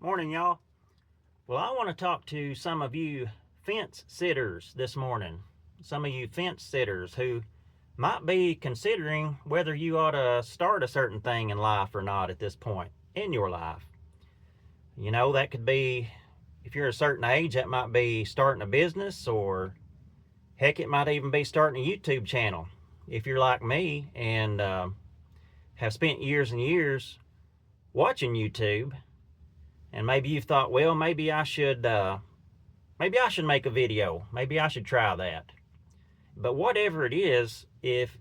Morning, y'all. Well, I want to talk to some of you fence sitters this morning. Some of you fence sitters who might be considering whether you ought to start a certain thing in life or not at this point in your life. You know, that could be, if you're a certain age, that might be starting a business, or heck, it might even be starting a YouTube channel. If you're like me and have spent years and years watching YouTube, and maybe you've thought, well, maybe I should make a video. Maybe I should try that. But whatever it is, if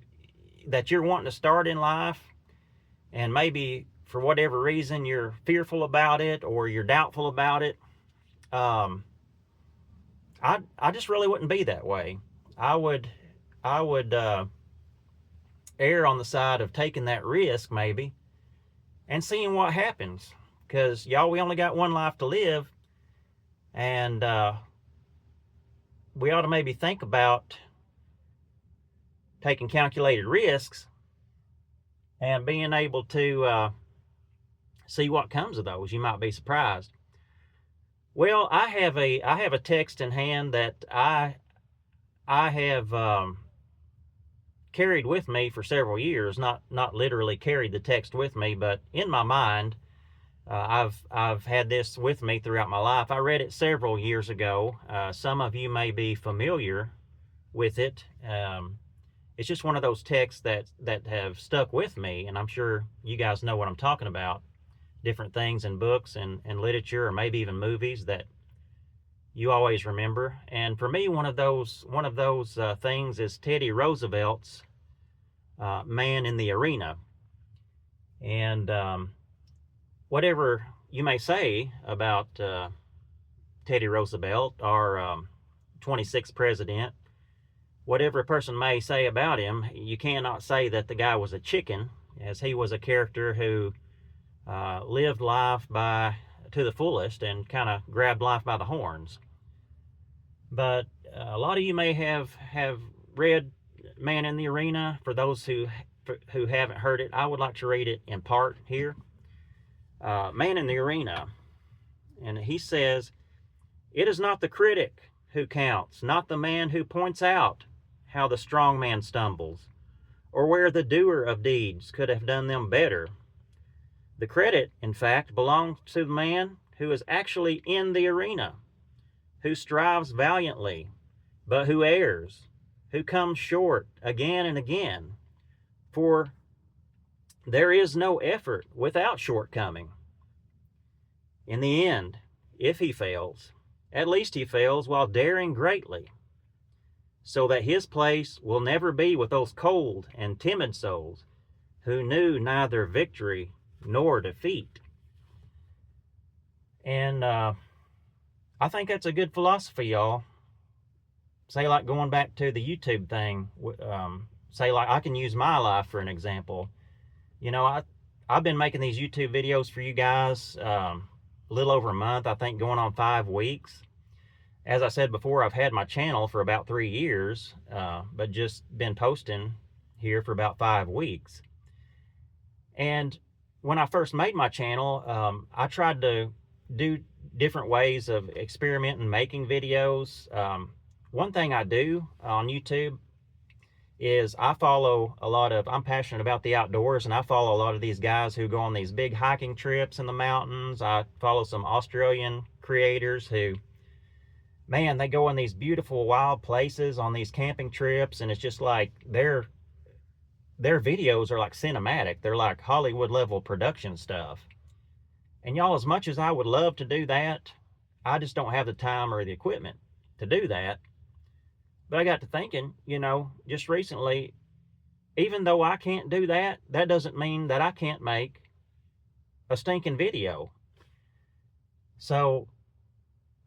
that you're wanting to start in life, and maybe for whatever reason you're fearful about it or you're doubtful about it, I just really wouldn't be that way. I would err on the side of taking that risk maybe and seeing what happens. Because, y'all, we only got one life to live, and we ought to maybe think about taking calculated risks and being able to see what comes of those. You might be surprised. Well, I have a text in hand that I have carried with me for several years. Not literally carried the text with me, but in my mind. I've had this with me throughout my life. I read it several years ago. Some of you may be familiar with it. It's just one of those texts that have stuck with me, and I'm sure you guys know what I'm talking about. Different things in books and literature, or maybe even movies that you always remember. And for me, one of those things is Teddy Roosevelt's Man in the Arena. And whatever you may say about Teddy Roosevelt, our 26th president, whatever a person may say about him, you cannot say that the guy was a chicken, as he was a character who lived life to the fullest and kind of grabbed life by the horns. But a lot of you may have read Man in the Arena. For those who haven't heard it, I would like to read it in part here. Man in the Arena, and he says, "It is not the critic who counts, not the man who points out how the strong man stumbles, or where the doer of deeds could have done them better. The credit, in fact, belongs to the man who is actually in the arena, who strives valiantly, but who errs, who comes short again and again. For there is no effort without shortcoming. In the end, if he fails, at least he fails while daring greatly, so that his place will never be with those cold and timid souls who knew neither victory nor defeat." And I think that's a good philosophy, y'all. Say, like, going back to the YouTube thing, say, like, I can use my life for an example. You know, I've been making these YouTube videos for you guys a little over a month, I think going on 5 weeks. As I said before, I've had my channel for about 3 years, but just been posting here for about 5 weeks. And when I first made my channel, I tried to do different ways of experimenting making videos. One thing I do on YouTube is I'm passionate about the outdoors, and I follow a lot of these guys who go on these big hiking trips in the mountains. I follow some Australian creators who, man, they go in these beautiful wild places on these camping trips, and it's just like their videos are like cinematic. They're like Hollywood level production stuff. And y'all, as much as I would love to do that, I just don't have the time or the equipment to do that. But I got to thinking, you know, just recently, even though I can't do that, that doesn't mean that I can't make a stinking video. So,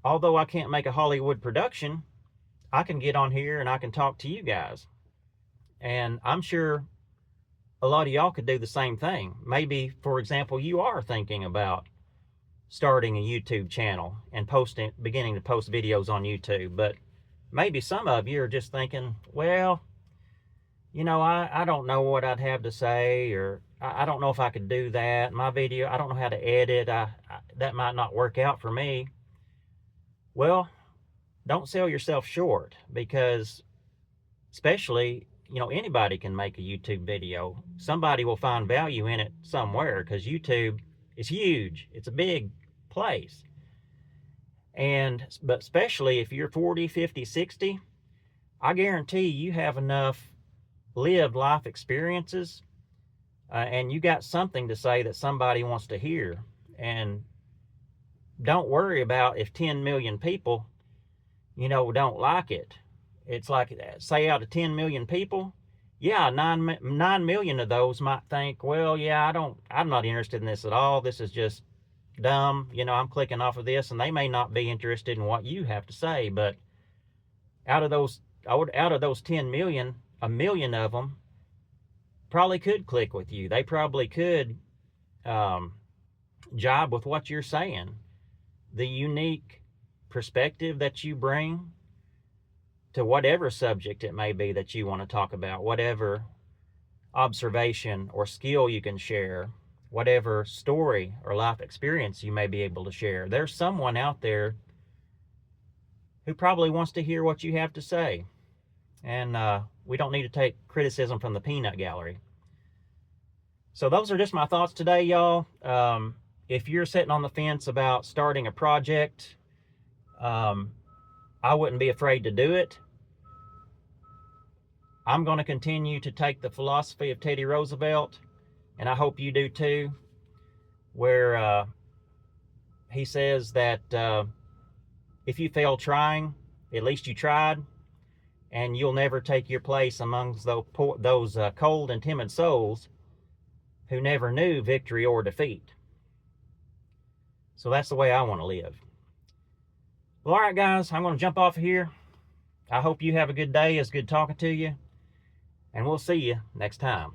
although I can't make a Hollywood production, I can get on here and I can talk to you guys. And I'm sure a lot of y'all could do the same thing. Maybe, for example, you are thinking about starting a YouTube channel and beginning to post videos on YouTube, but maybe some of you are just thinking, well, you know, I don't know what I'd have to say, or I don't know if I could do that. My video, I don't know how to edit. That might not work out for me. Well, don't sell yourself short, because especially, anybody can make a YouTube video. Somebody will find value in it somewhere, because YouTube is huge. It's a big place. But especially if you're 40, 50, 60, I guarantee you have enough lived life experiences, and you got something to say that somebody wants to hear. And don't worry about if 10 million people, don't like it. It's like, say, out of 10 million people, yeah, 9 million of those might think, well, yeah, I'm not interested in this at all. This is just dumb. I'm clicking off of this, and they may not be interested in what you have to say. But out of those 10 million, 1 million of them probably could click with you. They probably could jibe with what you're saying. The unique perspective that you bring to whatever subject it may be that you want to talk about, whatever observation or skill you can share, whatever story or life experience you may be able to share. There's someone out there who probably wants to hear what you have to say. And we don't need to take criticism from the peanut gallery. So those are just my thoughts today, y'all. If you're sitting on the fence about starting a project, I wouldn't be afraid to do it. I'm going to continue to take the philosophy of Teddy Roosevelt, and I hope you do too, where he says that if you fail trying, at least you tried, and you'll never take your place amongst those cold and timid souls who never knew victory or defeat. So that's the way I want to live. Well, all right, guys, I'm going to jump off of here. I hope you have a good day. It's good talking to you, and we'll see you next time.